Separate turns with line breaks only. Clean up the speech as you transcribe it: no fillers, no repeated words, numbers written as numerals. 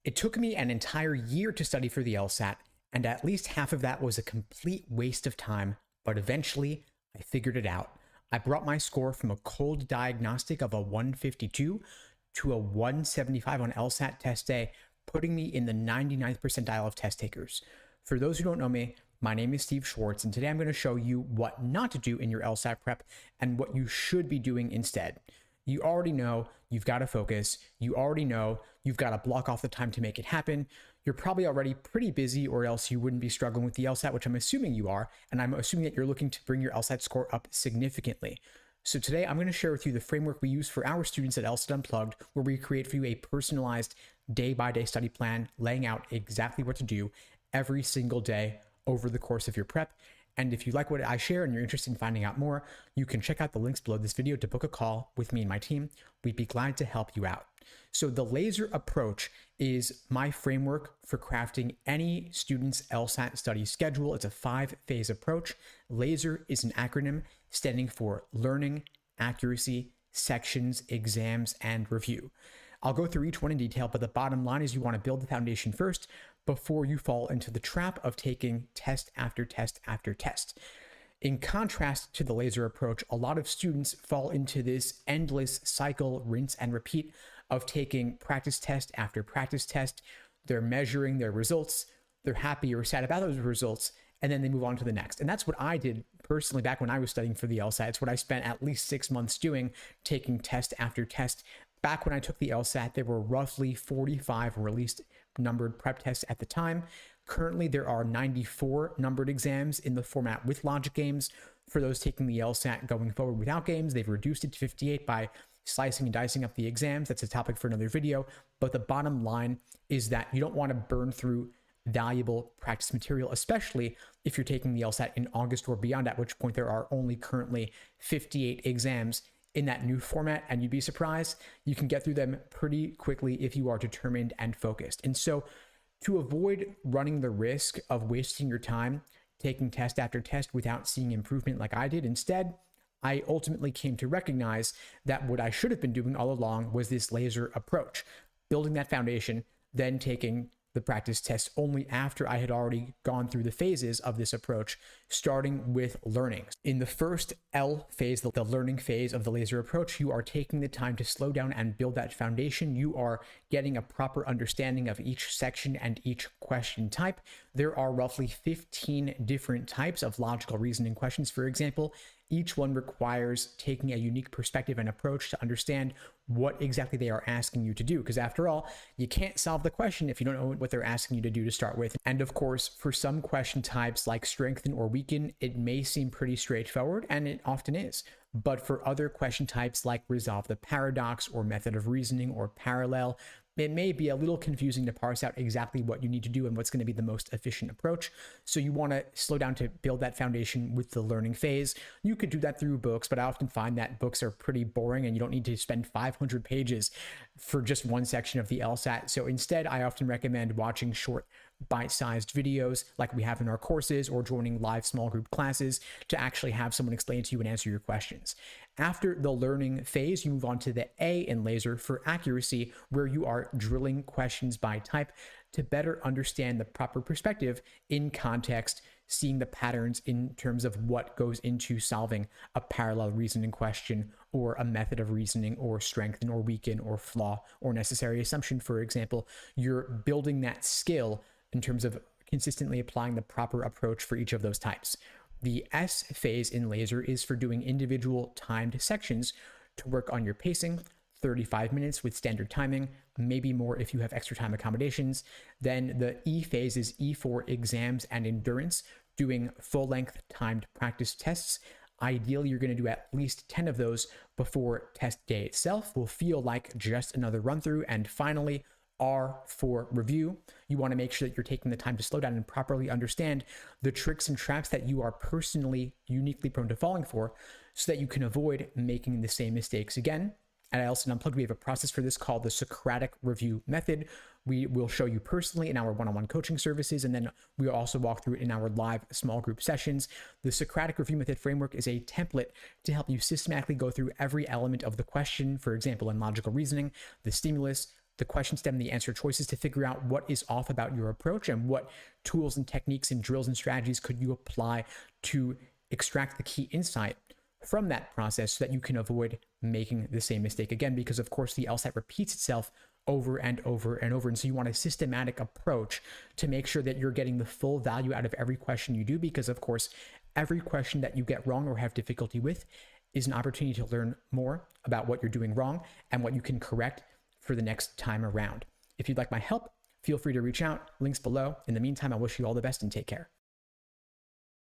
It took me an entire year to study for the LSAT, and at least half of that was a complete waste of time, but eventually I figured it out. I brought my score from a cold diagnostic of a 152 to a 175 on LSAT test day, putting me in the 99th percentile of test takers. For those who don't know me, my name is Steve Schwartz, and today I'm going to show you what not to do in your LSAT prep and what you should be doing instead. You already know you've got to focus. You already know you've got to block off the time to make it happen. You're probably already pretty busy, or else you wouldn't be struggling with the LSAT, which I'm assuming you are, and I'm assuming that you're looking to bring your LSAT score up significantly. So today I'm going to share with you the framework we use for our students at LSAT Unplugged, where we create for you a personalized day-by-day study plan, laying out exactly what to do every single day over the course of your prep. And if you like what I share and you're interested in finding out more, you can check out the links below this video to book a call with me and my team. We'd be glad to help you out. So the LASER approach is my framework for crafting any student's LSAT study schedule. It's a 5-phase approach. LASER is an acronym standing for Learning, Accuracy, Sections, Exams, and Review. I'll go through each one in detail, but the bottom line is you want to build the foundation first before you fall into the trap of taking test after test after test. In contrast to the LASER approach, a lot of students fall into this endless cycle, rinse and repeat, of taking practice test after practice test. They're measuring their results, they're happy or sad about those results, and then they move on to the next. And that's what I did personally back when I was studying for the LSAT. It's what I spent at least 6 months doing, taking test after test. Back when I took the LSAT, there were roughly 45 released numbered prep tests at the time. Currently, there are 94 numbered exams in the format with logic games. For those taking the LSAT going forward without games, they've reduced it to 58 by slicing and dicing up the exams. That's a topic for another video. But the bottom line is that you don't want to burn through valuable practice material, especially if you're taking the LSAT in August or beyond, at which point there are only currently 58 exams in that new format, and you'd be surprised you can get through them pretty quickly if you are determined and focused. And so to avoid running the risk of wasting your time taking test after test without seeing improvement like I did, instead, I ultimately came to recognize that what I should have been doing all along was this LASER approach, building that foundation, then taking the practice tests only after I had already gone through the phases of this approach, starting with learning. In the first L phase, the learning phase of the LASER approach, you are taking the time to slow down and build that foundation. You are getting a proper understanding of each section and each question type. There are roughly 15 different types of logical reasoning questions, for example. Each one requires taking a unique perspective and approach to understand what exactly they are asking you to do. Because after all, you can't solve the question if you don't know what they're asking you to do to start with. And of course, for some question types like strengthen or weaken, it may seem pretty straightforward, and it often is. But for other question types like resolve the paradox or method of reasoning or parallel, it may be a little confusing to parse out exactly what you need to do and what's going to be the most efficient approach. So you want to slow down to build that foundation with the learning phase. You could do that through books, but I often find that books are pretty boring and you don't need to spend 500 pages for just one section of the LSAT. So instead, I often recommend watching short bite-sized videos like we have in our courses, or joining live small group classes to actually have someone explain to you and answer your questions. After the learning phase, you move on to the A in LASER for accuracy, where you are drilling questions by type to better understand the proper perspective in context, seeing the patterns in terms of what goes into solving a parallel reasoning question, or a method of reasoning, or strengthen or weaken, or flaw or necessary assumption, for example. You're building that skill in terms of consistently applying the proper approach for each of those types. The S phase in LASER is for doing individual timed sections to work on your pacing, 35 minutes with standard timing, maybe more if you have extra time accommodations. Then the E phase is E for exams and endurance, doing full-length timed practice tests. Ideally, you're going to do at least 10 of those before test day itself. Will feel like just another run-through. And finally, R for review. You want to make sure that you're taking the time to slow down and properly understand the tricks and traps that you are personally uniquely prone to falling for, so that you can avoid making the same mistakes again. At LSAT Unplugged, we have a process for this called the Socratic review method. We will show you personally in our one-on-one coaching services, and then we also walk through it in our live small group sessions. The Socratic review method framework is a template to help you systematically go through every element of the question. For example, in logical reasoning, the stimulus, the question stem and the answer choices to figure out what is off about your approach and what tools and techniques and drills and strategies could you apply to extract the key insight from that process so that you can avoid making the same mistake again, because of course the LSAT repeats itself over and over and over. And so you want a systematic approach to make sure that you're getting the full value out of every question you do, because of course every question that you get wrong or have difficulty with is an opportunity to learn more about what you're doing wrong and what you can correct for the next time around. If you'd like my help, feel free to reach out. Links below. In the meantime, I wish you all the best and take care.